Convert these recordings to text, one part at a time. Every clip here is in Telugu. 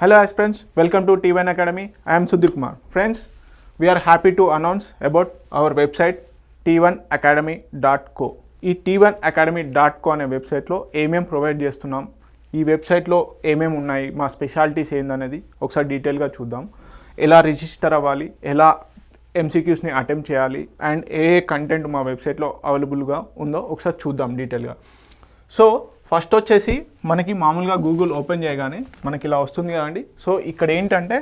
Hello aspirants, welcome to T1 Academy. I am Sudhir Kumar. Friends, we are happy to announce about our website t1academy.co. ఈ t1academy.co అనే వెబ్సైట్లో ఏమేం ప్రొవైడ్ చేస్తున్నాం, ఈ వెబ్సైట్లో ఏమేమి ఉన్నాయి, మా స్పెషాలిటీస్ ఏందనేది ఒకసారి డీటెయిల్గా చూద్దాం. ఎలా రిజిస్టర్ అవ్వాలి, ఎలా ఎంసీక్యూస్ని అటెంప్ట్ చేయాలి అండ్ ఏ కంటెంట్ మా వెబ్సైట్లో అవైలబుల్గా ఉందో ఒకసారి చూద్దాం డీటెయిల్గా. సో ఫస్ట్ వచ్చేసి మనకి మామూలుగా గూగుల్ ఓపెన్ చేయగానే మనకి ఇలా వస్తుంది కదండి. సో ఇక్కడ ఏంటంటే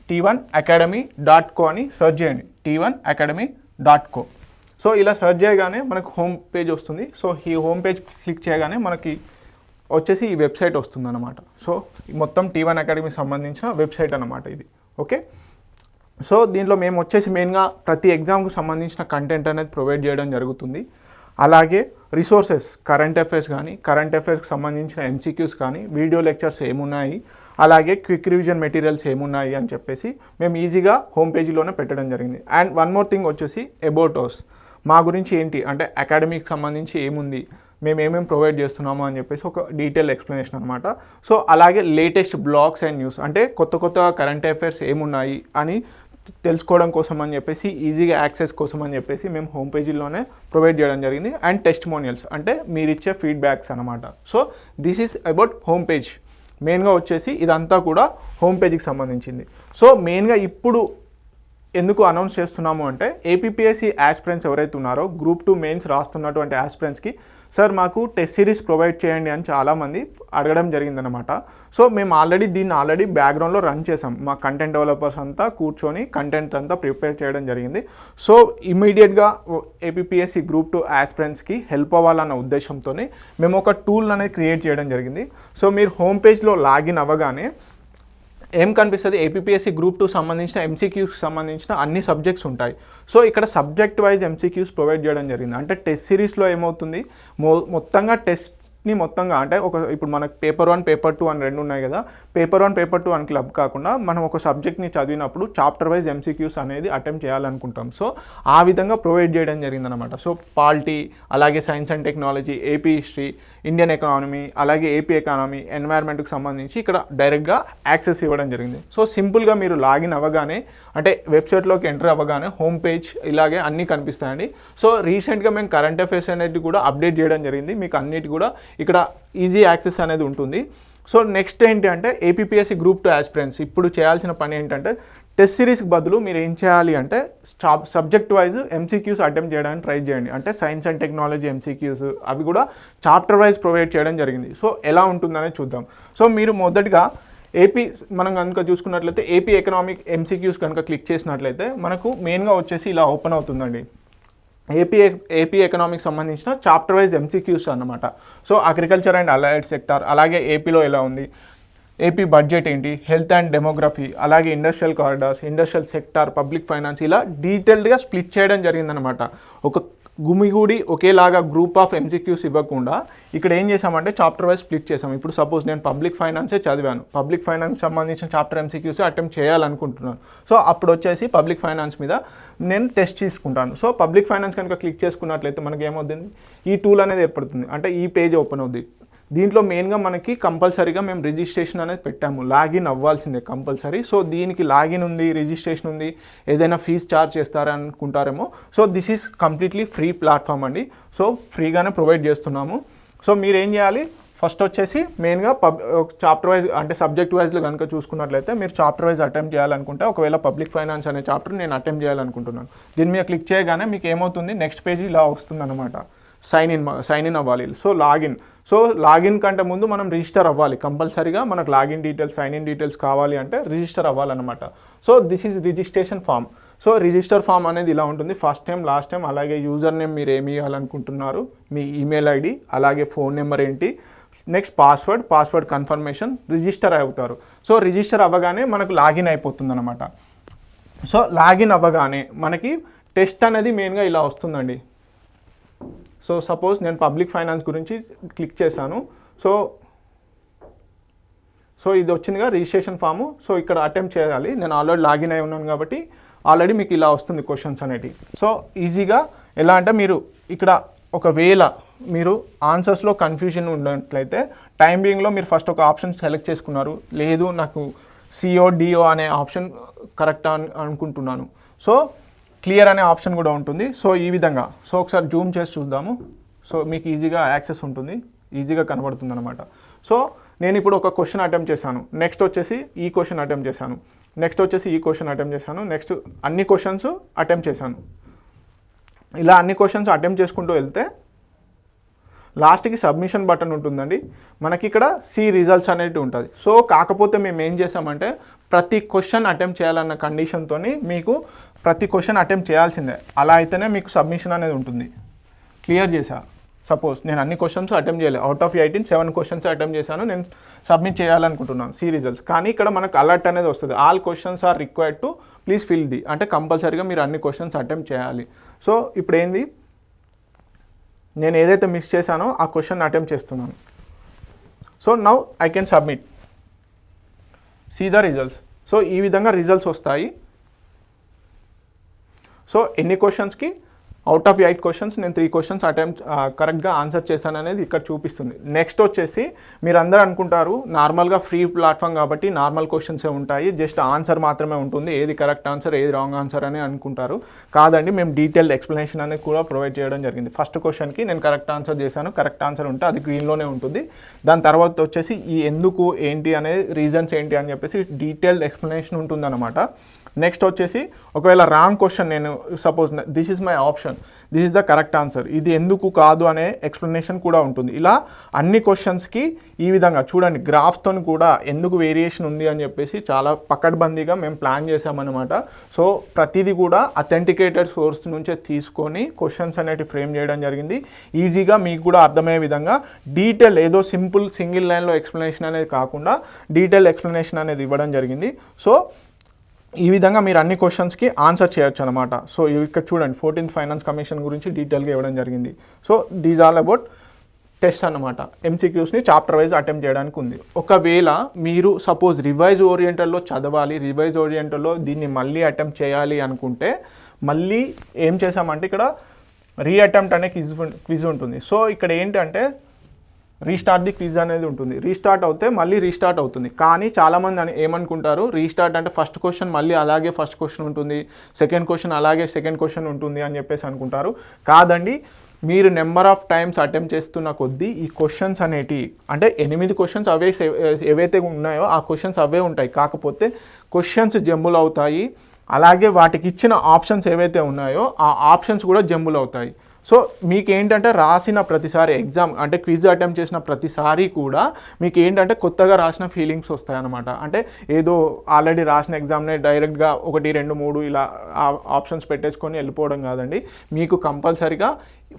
t1academy.co అని సెర్చ్ చేయండి, t1academy.co. సో ఇలా సెర్చ్ చేయగానే మనకు హోమ్ పేజ్ వస్తుంది. సో ఈ హోమ్ పేజ్ క్లిక్ చేయగానే మనకి వచ్చేసి ఈ వెబ్సైట్ వస్తుంది అన్నమాట. సో మొత్తం T1 అకాడమీ సంబంధించిన వెబ్సైట్ అన్నమాట ఇది. ఓకే, సో దీంట్లో మేము వచ్చేసి మెయిన్గా ప్రతి ఎగ్జామ్కి సంబంధించిన కంటెంట్ అనేది ప్రొవైడ్ చేయడం జరుగుతుంది. అలాగే రిసోర్సెస్, కరెంట్ అఫైర్స్ కానీ, కరెంట్ అఫైర్స్కి సంబంధించిన ఎంసీక్యూస్ కానీ, వీడియో లెక్చర్స్ ఏమున్నాయి, అలాగే క్విక్ రివిజన్ మెటీరియల్స్ ఏమున్నాయి అని చెప్పేసి మేము ఈజీగా హోమ్ పేజీలోనే పెట్టడం జరిగింది. అండ్ వన్ మోర్ థింగ్ వచ్చేసి అబౌట్ అస్, మా గురించి ఏంటి అంటే అకాడమీకి సంబంధించి ఏముంది, మేము ఏమేమి ప్రొవైడ్ చేస్తున్నాము అని చెప్పేసి ఒక డీటెయిల్ ఎక్స్ప్లెనేషన్ అనమాట. సో అలాగే లేటెస్ట్ బ్లాగ్స్ అండ్ న్యూస్, అంటే కొత్త కరెంట్ అఫైర్స్ ఏమున్నాయి అని తెలుసుకోవడం కోసం అని చెప్పేసి, ఈజీగా యాక్సెస్ కోసం అని చెప్పేసి మేము హోమ్ పేజీలోనే ప్రొవైడ్ చేయడం జరిగింది. అండ్ టెస్టిమోనియల్స్ అంటే మీరు ఇచ్చే ఫీడ్బ్యాక్స్ అనమాట. So this is about home page. మెయిన్గా వచ్చేసి ఇదంతా కూడా హోమ్ పేజీకి సంబంధించింది. సో మెయిన్గా ఇప్పుడు ఎందుకు అనౌన్స్ చేస్తున్నాము అంటే, ఏపీపీఎస్సీ ఆస్పిరెంట్స్ ఎవరైతే ఉన్నారో గ్రూప్ 2 మెయిన్స్ రాస్తున్నటువంటి ఆస్పిరెంట్స్కి సార్ మాకు టెస్ట్ సిరీస్ ప్రొవైడ్ చేయండి అని చాలామంది అడగడం జరిగిందనమాట. సో మేము దీన్ని బ్యాక్గ్రౌండ్లో రన్ చేసాం. మా కంటెంట్ డెవలపర్స్ అంతా కూర్చొని కంటెంట్ అంతా ప్రిపేర్ చేయడం జరిగింది. సో ఇమీడియట్గా ఏపీపీఎస్సీ గ్రూప్ 2 ఆస్పిరెంట్స్కి హెల్ప్ అవ్వాలన్న ఉద్దేశంతోనే మేము ఒక టూల్ అనేది క్రియేట్ చేయడం జరిగింది. సో మీరు హోమ్ పేజ్లో లాగిన్ అవ్వగానే ఏం కనిపిస్తుంది, ఏపీపీఎస్సీ గ్రూప్ 2 సంబంధించిన ఎంసీక్యూస్కి సంబంధించిన అన్ని సబ్జెక్ట్స్ ఉంటాయి. సో ఇక్కడ సబ్జెక్ట్ వైజ్ ఎంసీక్యూస్ ప్రొవైడ్ చేయడం జరిగింది. అంటే టెస్ట్ సిరీస్లో ఏమవుతుంది, మొత్తంగా మొత్తంగా అంటే ఇప్పుడు మనకు పేపర్ 1 పేపర్ 2 అని 2 ఉన్నాయి కదా. పేపర్ 1 పేపర్ 2 అని క్లబ్ కాకుండా మనం ఒక సబ్జెక్ట్ని చదివినప్పుడు చాప్టర్ వైజ్ ఎంసీక్యూస్ అనేది అటెంప్ట్ చేయాలనుకుంటాం. సో ఆ విధంగా ప్రొవైడ్ చేయడం జరిగిందనమాట. సో పాలిటీ, అలాగే science and technology, AP history, Indian economy, అలాగే ఏపీ ఎకానమీ, ఎన్వైర్న్మెంట్కి సంబంధించి ఇక్కడ డైరెక్ట్గా యాక్సెస్ ఇవ్వడం జరిగింది. సో సింపుల్గా మీరు లాగిన్ అవ్వగానే, అంటే వెబ్సైట్లోకి ఎంటర్ అవ్వగానే హోమ్ పేజ్ ఇలాగే అన్నీ కనిపిస్తాయండి. సో రీసెంట్గా మేము కరెంట్ అఫైర్స్ అనేది కూడా అప్డేట్ చేయడం జరిగింది. మీకు అన్నిటి కూడా ఇక్కడ ఈజీ యాక్సెస్ అనేది ఉంటుంది. సో నెక్స్ట్ ఏంటి అంటే, ఏపీపీఎస్సీ గ్రూప్ 2 ఆస్పిరెంట్స్ ఇప్పుడు చేయాల్సిన పని ఏంటంటే, టెస్ట్ సిరీస్కి బదులు మీరు ఏం చేయాలి అంటే సబ్జెక్ట్ వైజ్ ఎంసీక్యూస్ అటెంప్ట్ చేయడానికి ట్రై చేయండి. అంటే సైన్స్ అండ్ టెక్నాలజీ ఎంసీక్యూస్ అవి కూడా చాప్టర్ వైజ్ ప్రొవైడ్ చేయడం జరిగింది. సో ఎలా ఉంటుందనే చూద్దాం. సో మీరు మొదటిగా మనం కనుక చూసుకున్నట్లయితే ఏపీ ఎకనామిక్ ఎంసీక్యూస్ కనుక క్లిక్ చేసినట్లయితే మనకు మెయిన్గా వచ్చేసి ఇలా ఓపెన్ అవుతుందండి. ఏపీ ఎకనామిక్ సంబంధించిన చాప్టర్ వైజ్ ఎంసీక్యూస్ అన్నమాట. So agriculture and allied sector, అలాగే ఏపీలో ఎలా ఉంది, ఏపీ బడ్జెట్ ఏంటి, హెల్త్ అండ్ డెమోగ్రఫీ, అలాగే industrial corridors, industrial sector, public finance, ఇలా డీటెయిల్డ్గా స్ప్లిట్ చేయడం జరిగిందనమాట. ఒక గుమిగూడి ఒకేలాగా గ్రూప్ ఆఫ్ ఎంసీక్యూస్ ఇవ్వకుండా ఇక్కడ ఏం చేసామంటే చాప్టర్ వైజ్ స్ప్లిట్ చేసాం. ఇప్పుడు సపోజ్ నేను పబ్లిక్ ఫైనాన్సే చదివాను, పబ్లిక్ ఫైనాన్స్ సంబంధించిన చాప్టర్ ఎంసీక్యూస్ అటెంప్ట్ చేయాలనుకుంటున్నాను. సో అప్పుడు వచ్చేసి పబ్లిక్ ఫైనాన్స్ మీద నేను టెస్ట్ తీసుకుంటాను. సో పబ్లిక్ ఫైనాన్స్ కనుక క్లిక్ చేసుకున్నట్లయితే మనకి ఏమవుతుంది, ఈ టూల్ అనేది ఏర్పడుతుంది. అంటే ఈ పేజ్ ఓపెన్ అవుతుంది. దీంట్లో మెయిన్గా మనకి కంపల్సరీగా మేము రిజిస్ట్రేషన్ అనేది పెట్టాము, లాగిన్ అవ్వాల్సిందే కంపల్సరీ. సో దీనికి లాగిన్ ఉంది, రిజిస్ట్రేషన్ ఉంది, ఏదైనా ఫీజు ఛార్జ్ చేస్తారా అనుకుంటారేమో. So this is completely free platform అండి. సో ఫ్రీగానే ప్రొవైడ్ చేస్తున్నాము. సో మీరు ఏం చేయాలి, ఫస్ట్ వచ్చేసి మెయిన్గా చాప్టర్ వైజ్ అంటే సబ్జెక్ట్ వైజ్లో కనుక చూసుకున్నట్లయితే మీరు చాప్టర్ వైజ్ అటెంప్ట్ చేయాలనుకుంటే, ఒకవేళ పబ్లిక్ ఫైనాన్స్ అనే చాప్టర్ నేను అటెంప్ట్ చేయాలనుకుంటున్నాను, దీని మీద క్లిక్ చేయగానే మీకు ఏమవుతుంది, నెక్స్ట్ పేజీ ఇలా వస్తుంది అనమాట. సైన్ ఇన్ అవ్వాలి. సో లాగిన్ కంటే ముందు మనం రిజిస్టర్ అవ్వాలి కంపల్సరీగా. మనకు login details, sign in details కావాలి అంటే రిజిస్టర్ అవ్వాలన్నమాట. So this is registration form. So register form అనేది ఇలా ఉంటుంది. ఫస్ట్ టైం, లాస్ట్ టైం, అలాగే యూజర్ నేమ్ మీరు ఏమి ఇవ్వాలనుకుంటున్నారు, మీ ఈమెయిల్ ఐడి, అలాగే ఫోన్ నెంబర్ ఏంటి, నెక్స్ట్ పాస్వర్డ్ కన్ఫర్మేషన్, రిజిస్టర్ అవుతారు. సో రిజిస్టర్ అవ్వగానే మనకు లాగిన్ అయిపోతుంది అనమాట. సో లాగిన్ అవ్వగానే మనకి టెస్ట్ అనేది మెయిన్గా ఇలా వస్తుందండి. సో సపోజ్ నేను పబ్లిక్ ఫైనాన్స్ గురించి క్లిక్ చేశాను. సో ఇది వచ్చిందిగా రిజిస్ట్రేషన్ ఫాము. సో ఇక్కడ అటెంప్ట్ చేయాలి. నేను ఆల్రెడీ లాగిన్ అయి ఉన్నాను కాబట్టి ఆల్రెడీ మీకు ఇలా వస్తుంది క్వశ్చన్స్ అనేటివి. సో ఈజీగా ఎలా అంటే, మీరు ఇక్కడ ఒకవేళ మీరు ఆన్సర్స్లో కన్ఫ్యూజన్ ఉన్నట్లయితే టైం బీయింగ్లో మీరు ఫస్ట్ ఒక ఆప్షన్ సెలెక్ట్ చేసుకున్నారు, లేదు నాకు సిఓ డిఓ అనే ఆప్షన్ కరెక్ట్ అనుకుంటున్నాను, సో క్లియర్ అనే ఆప్షన్ కూడా ఉంటుంది. సో ఈ విధంగా సో ఒకసారి జూమ్ చేసి చూద్దాము. సో మీకు ఈజీగా యాక్సెస్ ఉంటుంది, ఈజీగా కనబడుతుంది అనమాట. సో నేను ఇప్పుడు ఒక క్వశ్చన్ అటెంప్ట్ చేశాను, నెక్స్ట్ వచ్చేసి ఈ క్వశ్చన్ అటెంప్ట్ చేశాను, నెక్స్ట్ వచ్చేసి ఈ క్వశ్చన్ అటెంప్ట్ చేశాను, నెక్స్ట్ అన్ని క్వశ్చన్స్ అటెంప్ట్ చేశాను. ఇలా అన్ని క్వశ్చన్స్ అటెంప్ట్ చేసుకుంటూ వెళ్తే లాస్ట్కి సబ్మిషన్ బటన్ ఉంటుందండి. మనకి ఇక్కడ సి రిజల్ట్స్ అనేది ఉంటుంది. సో కాకపోతే మేము ఏం చేసామంటే ప్రతి క్వశ్చన్ అటెంప్ట్ చేయాలన్న కండిషన్తో మీకు ప్రతి క్వశ్చన్ అటెంప్ట్ చేయాల్సిందే, అలా అయితేనే మీకు సబ్మిషన్ అనేది ఉంటుంది. క్లియర్ చేసా. సపోజ్ నేను అన్ని క్వశ్చన్స్ అటెంప్ట్ చేయలేదు, అవుట్ ఆఫ్ 18 7 క్వశ్చన్స్ అటెంప్ట్ చేశాను, నేను సబ్మిట్ చేయాలనుకుంటున్నాను సి రిజల్ట్స్. కానీ ఇక్కడ మనకు అలర్ట్ అనేది వస్తుంది, all questions are required to please fill the, అంటే కంపల్సరీగా మీరు అన్ని క్వశ్చన్స్ అటెంప్ట్ చేయాలి. సో ఇప్పుడు ఏంది, నేను ఏదైతే మిస్ చేశానో ఆ క్వశ్చన్ అటెంప్ట్ చేస్తున్నాను. So now I can submit, see the results. So ఈ విధంగా రిజల్ట్స్ వస్తాయి. సో ఎన్ని క్వశ్చన్స్కి అవుట్ ఆఫ్ 8 క్వశ్చన్స్ నేను 3 క్వశ్చన్స్ అటెంప్ట్ కరెక్ట్గా ఆన్సర్ చేశాను అనేది ఇక్కడ చూపిస్తుంది. నెక్స్ట్ వచ్చేసి మీరు అందరూ అనుకుంటారు నార్మల్గా ఫ్రీ ప్లాట్ఫామ్ కాబట్టి నార్మల్ క్వశ్చన్సే ఉంటాయి, జస్ట్ ఆన్సర్ మాత్రమే ఉంటుంది, ఏది కరెక్ట్ ఆన్సర్ ఏది రాంగ్ ఆన్సర్ అని అనుకుంటారు. కాదండి, మేము డీటెయిల్డ్ ఎక్స్ప్లెనేషన్ అనేది కూడా ప్రొవైడ్ చేయడం జరిగింది. ఫస్ట్ క్వశ్చన్కి నేను కరెక్ట్ ఆన్సర్ చేశాను, కరెక్ట్ ఆన్సర్ ఉంటే అది గ్రీన్లోనే ఉంటుంది. దాని తర్వాత వచ్చేసి ఈ ఎందుకు ఏంటి అనే రీజన్స్ ఏంటి అని చెప్పేసి డీటెయిల్డ్ ఎక్స్ప్లెనేషన్ ఉంటుందన్నమాట. నెక్స్ట్ వచ్చేసి ఒకవేళ రాంగ్ క్వశ్చన్, నేను suppose this is my option, this is the correct answer, ఇది ఎందుకు కాదు అనే ఎక్స్ప్లెనేషన్ కూడా ఉంటుంది. ఇలా అన్ని క్వశ్చన్స్కి ఈ విధంగా చూడండి, గ్రాఫ్తో కూడా ఎందుకు వేరియేషన్ ఉంది అని చెప్పేసి చాలా పకడ్బందీగా మేము ప్లాన్ చేసామన్నమాట. సో ప్రతిదీ కూడా అథెంటికేటెడ్ సోర్స్ నుంచే తీసుకొని క్వశ్చన్స్ అనేవి ఫ్రేమ్ చేయడం జరిగింది. ఈజీగా మీకు కూడా అర్థమయ్యే విధంగా డీటెయిల్, ఏదో సింపుల్ సింగిల్ లైన్లో ఎక్స్ప్లెనేషన్ అనేది కాకుండా డీటెయిల్ ఎక్స్ప్లెనేషన్ అనేది ఇవ్వడం జరిగింది. సో ఈ విధంగా మీరు అన్ని క్వశ్చన్స్కి ఆన్సర్ చేయొచ్చు అనమాట. సో ఇక్కడ చూడండి 14th ఫైనాన్స్ కమిషన్ గురించి డీటెయిల్గా ఇవ్వడం జరిగింది. So these all about test అనమాట. ఎంసీక్యూస్ని చాప్టర్ వైజ్ అటెంప్ట్ చేయడానికి ఉంది. ఒకవేళ మీరు సపోజ్ రివైజ్ ఓరియంటల్లో చదవాలి, రివైజ్ ఓరియంటల్లో దీన్ని మళ్ళీ అటెంప్ట్ చేయాలి అనుకుంటే మళ్ళీ ఏం చేసామంటే ఇక్కడ రీఅటెంప్ట్ అనే క్విజ్ ఉంటుంది. సో ఇక్కడ ఏంటంటే రీస్టార్ట్ ది క్విజ్ అనేది ఉంటుంది. రీస్టార్ట్ అవుతే మళ్ళీ రీస్టార్ట్ అవుతుంది. కానీ చాలామంది ఏమనుకుంటారు, రీస్టార్ట్ అంటే ఫస్ట్ క్వశ్చన్ మళ్ళీ అలాగే ఫస్ట్ క్వశ్చన్ ఉంటుంది, సెకండ్ క్వశ్చన్ అలాగే సెకండ్ క్వశ్చన్ ఉంటుంది అని చెప్పేసి అనుకుంటారు. కాదండి, మీరు నెంబర్ ఆఫ్ టైమ్స్ అటెంప్ట్ చేస్తున్న కొద్దీ ఈ క్వశ్చన్స్ అనేటివి అంటే 8 క్వశ్చన్స్ అవే ఏవైతే ఉన్నాయో ఆ క్వశ్చన్స్ అవే ఉంటాయి. కాకపోతే క్వశ్చన్స్ జంబుల్ అవుతాయి, అలాగే వాటికి ఇచ్చిన ఆప్షన్స్ ఏవైతే ఉన్నాయో ఆ ఆప్షన్స్ కూడా జంబుల్ అవుతాయి. సో మీకు ఏంటంటే రాసిన ప్రతిసారి ఎగ్జామ్ అంటే క్విజ్ అటెంప్ట్ చేసిన ప్రతిసారి కూడా మీకు ఏంటంటే కొత్తగా రాసిన ఫీలింగ్స్ వస్తాయన్నమాట. అంటే ఏదో ఆల్రెడీ రాసిన ఎగ్జామ్నే డైరెక్ట్గా 1 2 3 ఇలా ఆప్షన్స్ పెట్టేసుకొని వెళ్ళిపోవడం కాదండి. మీకు కంపల్సరీగా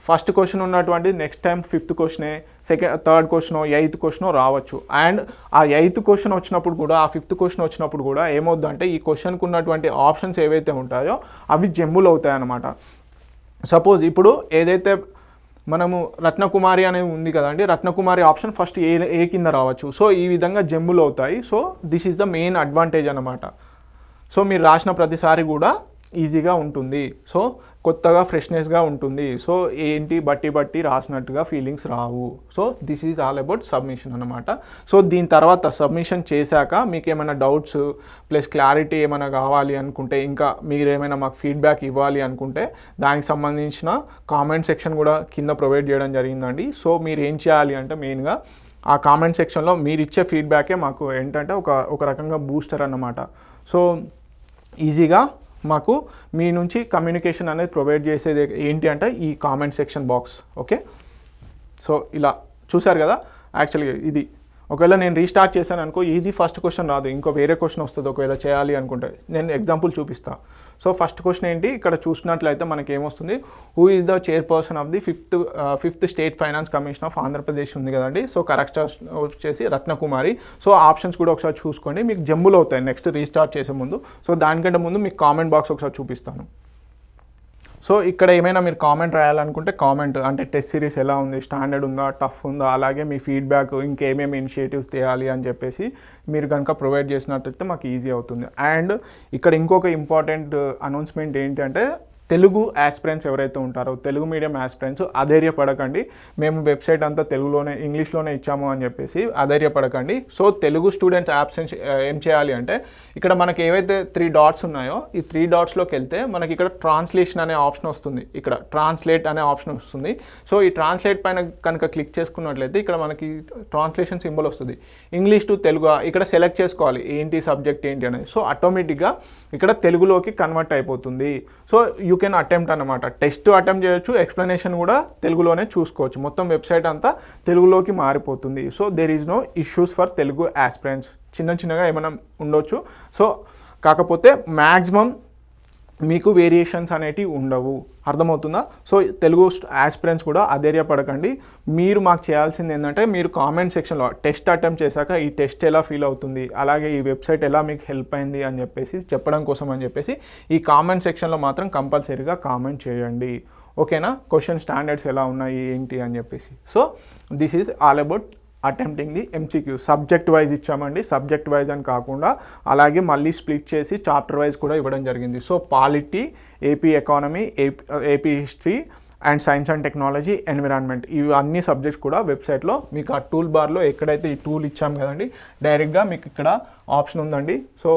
ఫస్ట్ క్వశ్చన్ ఉన్నటువంటి నెక్స్ట్ టైం 5th క్వశ్చనే, థర్డ్ క్వశ్చనో 8th క్వశ్చనో రావచ్చు. అండ్ ఆ 8th క్వశ్చన్ వచ్చినప్పుడు కూడా, ఆ 5th క్వశ్చన్ వచ్చినప్పుడు కూడా ఏమవుద్దంటే ఈ క్వశ్చన్కి ఉన్నటువంటి ఆప్షన్స్ ఏవైతే ఉంటాయో అవి జంబుల్ అవుతాయి అన్నమాట. సపోజ్ ఇప్పుడు ఏదైతే మనము రత్నకుమారి అనేది ఉంది కదండి, రత్నకుమారి ఆప్షన్ ఫస్ట్ ఏ కింద రావచ్చు. సో ఈ విధంగా జంబులు అవుతాయి. So this is the main advantage అనమాట. సో మీరు రాసిన ప్రతిసారి కూడా ఈజీగా ఉంటుంది. సో కొత్తగా ఫ్రెష్నెస్గా ఉంటుంది. సో ఏంటి బట్టి రాసినట్టుగా ఫీలింగ్స్ రావు. So this is all about submission అనమాట. సో దీని తర్వాత సబ్మిషన్ చేశాక మీకు ఏమైనా డౌట్స్ ప్లస్ క్లారిటీ ఏమైనా కావాలి అనుకుంటే, ఇంకా మీరు ఏమైనా మాకు ఫీడ్బ్యాక్ ఇవ్వాలి అనుకుంటే దానికి సంబంధించిన కామెంట్ సెక్షన్ కూడా కింద ప్రొవైడ్ చేయడం జరిగిందండి. సో మీరు ఏం చేయాలి అంటే మెయిన్గా ఆ కామెంట్ సెక్షన్లో మీరు ఇచ్చే ఫీడ్బ్యాకే మాకు ఏంటంటే ఒక రకంగా బూస్టర్ అన్నమాట. సో ఈజీగా మాకు మీ నుంచి కమ్యూనికేషన్ అనేది ప్రొవైడ్ చేసేది ఏంటి అంటే ఈ comment section box. Okay, so ఇలా చూశారు కదా. యాక్చువల్గా ఇది ఒకవేళ నేను రీస్టార్ట్ చేశాను అనుకో, ఇది ఫస్ట్ క్వశ్చన్ రాదు, ఇంకో వేరే క్వశ్చన్ వస్తుంది ఒకవేళ చేయాలి అనుకుంటే. నేను ఎగ్జాంపుల్ చూపిస్తాను. సో ఫస్ట్ క్వశ్చన్ ఏంటి, ఇక్కడ చూసినట్లయితే మనకి ఏమొస్తుంది, who is the chairperson of the fifth state finance commission of Andhra Pradesh ఉంది కదండి. సో కరెక్ట్ వచ్చేసి రత్నకుమారి. సో ఆప్షన్స్ కూడా ఒకసారి చూసుకోండి, మీకు జంబులు అవుతాయి నెక్స్ట్ రీస్టార్ట్ చేసే ముందు. సో దానికంటే ముందు మీకు కామెంట్ బాక్స్ ఒకసారి చూపిస్తాను. సో ఇక్కడ ఏమైనా మీరు కామెంట్ రాయాలనుకుంటే కామెంట్, అంటే టెస్ట్ సిరీస్ ఎలా ఉంది, స్టాండర్డ్ ఉందా, టఫ్ ఉందా, అలాగే మీ ఫీడ్బ్యాక్ ఇంకేమేమి ఇనిషియేటివ్స్ తీయాలి అని చెప్పేసి మీరు కనుక ప్రొవైడ్ చేసినట్టయితే మాకు ఈజీ అవుతుంది. అండ్ ఇక్కడ ఇంకొక ఇంపార్టెంట్ అనౌన్స్మెంట్ ఏంటి అంటే తెలుగు ఆస్పిరెంట్స్ ఎవరైతే ఉంటారో తెలుగు మీడియం ఆస్పిరెంట్స్ అధైర్యపడకండి, మేము వెబ్సైట్ అంతా తెలుగులోనే ఇంగ్లీష్లోనే ఇచ్చాము అని చెప్పేసి అధైర్యపడకండి. సో తెలుగు స్టూడెంట్స్ ఆబ్సెన్స్ ఏం చేయాలి అంటే ఇక్కడ మనకి ఏవైతే 3 డాట్స్ ఉన్నాయో ఈ 3 డాట్స్లోకి వెళ్తే మనకి ఇక్కడ ట్రాన్స్లేషన్ అనే ఆప్షన్ వస్తుంది, ఇక్కడ ట్రాన్స్లేట్ అనే ఆప్షన్ వస్తుంది. సో ఈ ట్రాన్స్లేట్ పైన కనుక క్లిక్ చేసుకున్నట్లయితే ఇక్కడ మనకి ట్రాన్స్లేషన్ సింబల్ వస్తుంది, ఇంగ్లీష్ టు తెలుగు. ఇక్కడ సెలెక్ట్ చేసుకోవాలి ఏంటి సబ్జెక్ట్ ఏంటి అనేది. సో ఆటోమేటిక్గా ఇక్కడ తెలుగులోకి కన్వర్ట్ అయిపోతుంది. సో యూ కెన్ అటెంప్ట్ అనమాట, టెస్ట్ అటెంప్ట్ చేయొచ్చు, ఎక్స్ప్లెనేషన్ కూడా తెలుగులోనే చూసుకోవచ్చు, మొత్తం వెబ్సైట్ అంతా తెలుగులోకి మారిపోతుంది. So there is no issues for Telugu aspirants. చిన్నగా ఏమైనా ఉండొచ్చు, సో కాకపోతే మ్యాక్సిమం మీకు వేరియేషన్స్ అనేటివి ఉండవు, అర్థమవుతుందా? సో తెలుగు ఆస్పిరెంట్స్ కూడా అధైర్యపడకండి. మీరు మాకు చేయాల్సింది ఏంటంటే మీరు కామెంట్ సెక్షన్లో టెస్ట్ అటెంప్ట్ చేశాక ఈ టెస్ట్ ఎలా ఫీల్ అవుతుంది, అలాగే ఈ వెబ్సైట్ ఎలా మీకు హెల్ప్ అయింది అని చెప్పేసి చెప్పడం కోసం అని చెప్పేసి ఈ కామెంట్ సెక్షన్లో మాత్రం కంపల్సరీగా కామెంట్ చేయండి, ఓకేనా? క్వశ్చన్ స్టాండర్డ్స్ ఎలా ఉన్నాయి ఏంటి అని చెప్పేసి. So this is all about attempting the MCQ. Subject wise ఇచ్చామండి, సబ్జెక్ట్ వైజ్ అని కాకుండా అలాగే మళ్ళీ స్ప్లిట్ చేసి చాప్టర్ వైజ్ కూడా ఇవ్వడం జరిగింది. So polity, AP economy, AP history and science and technology, environment, ఇవి అన్ని సబ్జెక్ట్స్ కూడా వెబ్సైట్లో మీకు ఆ టూల్ బార్లో ఎక్కడైతే ఈ టూల్ ఇచ్చాం కదండి డైరెక్ట్గా మీకు ఇక్కడ ఆప్షన్ ఉందండి. సో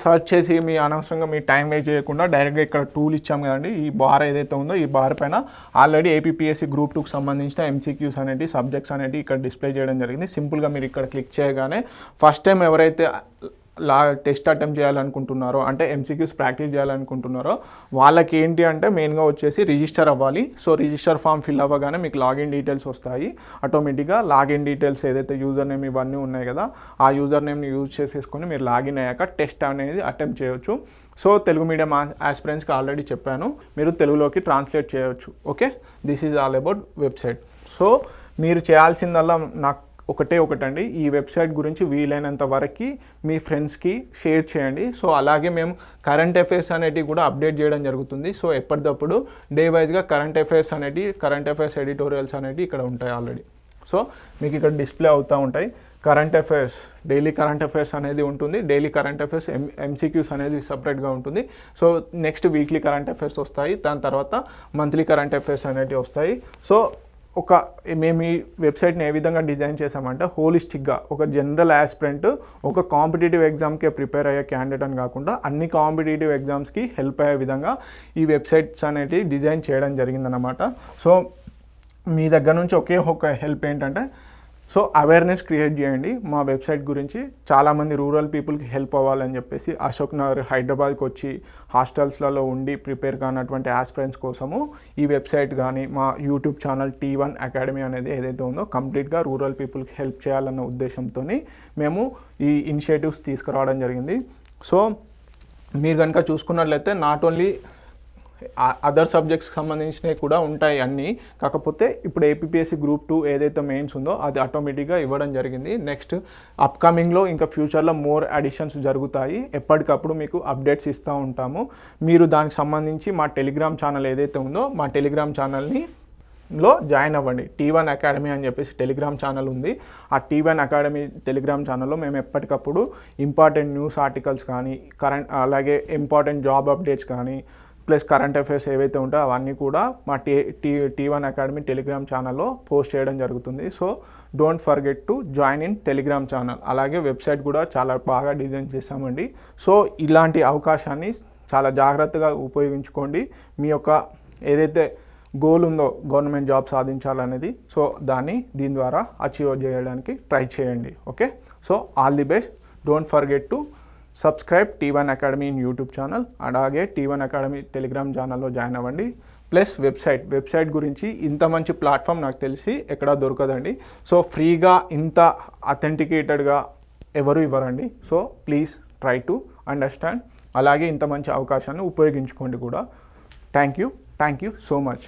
సర్చ్ చేసి మీ అనవసరంగా మీ టైం వేస్ట్ చేయకుండా డైరెక్ట్గా ఇక్కడ టూల్ ఇచ్చాం కదండి, ఈ బార్ ఏదైతే ఉందో ఈ బార్ పైన ఆల్రెడీ ఏపీపీఎస్సీ గ్రూప్ 2కి సంబంధించిన ఎంసీక్యూస్ అనేవి సబ్జెక్ట్స్ అనేవి ఇక్కడ డిస్ప్లే చేయడం జరిగింది. సింపుల్గా మీరు ఇక్కడ క్లిక్ చేయగానే ఫస్ట్ టైం ఎవరైతే టెస్ట్ అటెంప్ట్ చేయాలనుకుంటున్నారో అంటే ఎంసీక్యూస్ ప్రాక్టీస్ చేయాలనుకుంటున్నారో వాళ్ళకి ఏంటి అంటే మెయిన్గా వచ్చేసి రిజిస్టర్ అవ్వాలి. సో రిజిస్టర్ ఫామ్ ఫిల్ అవ్వగానే మీకు లాగిన్ డీటెయిల్స్ వస్తాయి ఆటోమేటిక్గా. లాగిన్ డీటెయిల్స్ ఏదైతే యూజర్ నేమ్ ఇవన్నీ ఉన్నాయి కదా ఆ యూజర్ నేమ్ని యూజ్ చేసేసుకొని మీరు లాగిన్ అయ్యాక టెస్ట్ అనేది అటెంప్ట్ చేయొచ్చు. సో తెలుగు మీడియం ఆస్పిరెంట్స్కి ఆల్రెడీ చెప్పాను, మీరు తెలుగులోకి ట్రాన్స్లేట్ చేయవచ్చు, okay? This is all about website. So మీరు చేయాల్సిందల్లా నాకు ఒకటండి, ఈ వెబ్సైట్ గురించి వీలైనంత వరకు మీ ఫ్రెండ్స్కి షేర్ చేయండి. సో అలాగే మేము కరెంట్ అఫైర్స్ అనేటివి కూడా అప్డేట్ చేయడం జరుగుతుంది. సో ఎప్పటికప్పుడు డే వైజ్గా కరెంట్ అఫైర్స్ ఎడిటోరియల్స్ అనేటివి ఇక్కడ ఉంటాయి ఆల్రెడీ. సో మీకు ఇక్కడ డిస్ప్లే అవుతూ ఉంటాయి. Current affairs, daily current affairs అనేది ఉంటుంది, డైలీ కరెంట్ అఫైర్స్ ఎంసీక్యూస్ అనేది సపరేట్గా ఉంటుంది. So next weekly current affairs వస్తాయి, దాని తర్వాత మంత్లీ కరెంట్ అఫైర్స్ అనేటివి వస్తాయి. సో మేము ఈ వెబ్సైట్ని ఏ విధంగా డిజైన్ చేసామంటే హోలిస్టిక్గా ఒక జనరల్ ఆస్పిరెంట్ ఒక కాంపిటేటివ్ ఎగ్జామ్కే ప్రిపేర్ అయ్యే క్యాండిడేట్ అని కాకుండా అన్ని కాంపిటేటివ్ ఎగ్జామ్స్కి హెల్ప్ అయ్యే విధంగా ఈ వెబ్సైట్స్ అనేవి డిజైన్ చేయడం జరిగిందనమాట. సో మీ దగ్గర నుంచి ఒక హెల్ప్ ఏంటంటే సో అవేర్నెస్ క్రియేట్ చేయండి మా వెబ్సైట్ గురించి. చాలామంది రూరల్ పీపుల్కి హెల్ప్ అవ్వాలని చెప్పేసి అశోక్ నగర్, హైదరాబాద్కి వచ్చి హాస్టల్స్లలో ఉండి ప్రిపేర్ కానటువంటి ఆస్పిరెంట్స్ కోసము ఈ వెబ్సైట్ కానీ మా యూట్యూబ్ ఛానల్ T1 అకాడమీ అనేది ఏదైతే ఉందో కంప్లీట్గా రూరల్ పీపుల్కి హెల్ప్ చేయాలన్న ఉద్దేశంతో మేము ఈ ఇనిషియేటివ్స్ తీసుకురావడం జరిగింది. సో మీరు కనుక చూసుకున్నట్లయితే నాట్ ఓన్లీ అదర్ సబ్జెక్ట్స్కి సంబంధించినవి కూడా ఉంటాయి అన్నీ, కాకపోతే ఇప్పుడు ఏపీపీఎస్సీ గ్రూప్ 2 ఏదైతే మెయిన్స్ ఉందో అది ఆటోమేటిక్గా ఇవ్వడం జరిగింది. నెక్స్ట్ అప్కమింగ్లో ఇంకా ఫ్యూచర్లో మోర్ అడిషన్స్ జరుగుతాయి, ఎప్పటికప్పుడు మీకు అప్డేట్స్ ఇస్తూ ఉంటాము. మీరు దానికి సంబంధించి మా టెలిగ్రామ్ ఛానల్ ఏదైతే ఉందో మా టెలిగ్రామ్ ఛానల్ని జాయిన్ అవ్వండి. T1 అకాడమీ అని చెప్పేసి టెలిగ్రామ్ ఛానల్ ఉంది. ఆ T1 అకాడమీ టెలిగ్రామ్ ఛానల్లో మేము ఎప్పటికప్పుడు ఇంపార్టెంట్ న్యూస్ ఆర్టికల్స్ కానీ అలాగే ఇంపార్టెంట్ జాబ్ అప్డేట్స్ కానీ ప్లస్ కరెంట్ అఫైర్స్ ఏవైతే ఉంటాయో అవన్నీ కూడా మా T1 అకాడమీ టెలిగ్రామ్ ఛానల్లో పోస్ట్ చేయడం జరుగుతుంది. So don't forget to join in Telegram channel. అలాగే వెబ్సైట్ కూడా చాలా బాగా డిజైన్ చేశామండి. సో ఇలాంటి అవకాశాన్ని చాలా జాగ్రత్తగా ఉపయోగించుకోండి. మీ యొక్క ఏదైతే గోల్ ఉందో గవర్నమెంట్ జాబ్ సాధించాలనేది, సో దీని ద్వారా అచీవ్ చేయడానికి ట్రై చేయండి, okay? So all the best. Don't forget to subscribe T1 academy in YouTube channel, అలాగే T1 అకాడమీ టెలిగ్రామ్ ఛానల్లో జాయిన్ అవ్వండి. ప్లస్ వెబ్సైట్ గురించి ఇంత మంచి ప్లాట్ఫామ్ నాకు తెలిసి ఎక్కడా దొరకదండి. సో ఫ్రీగా ఇంత అథెంటికేటెడ్గా ఎవరు ఇవ్వరండి. So please try to understand, అలాగే ఇంత మంచి అవకాశాన్ని ఉపయోగించుకోండి కూడా. Thank you so much.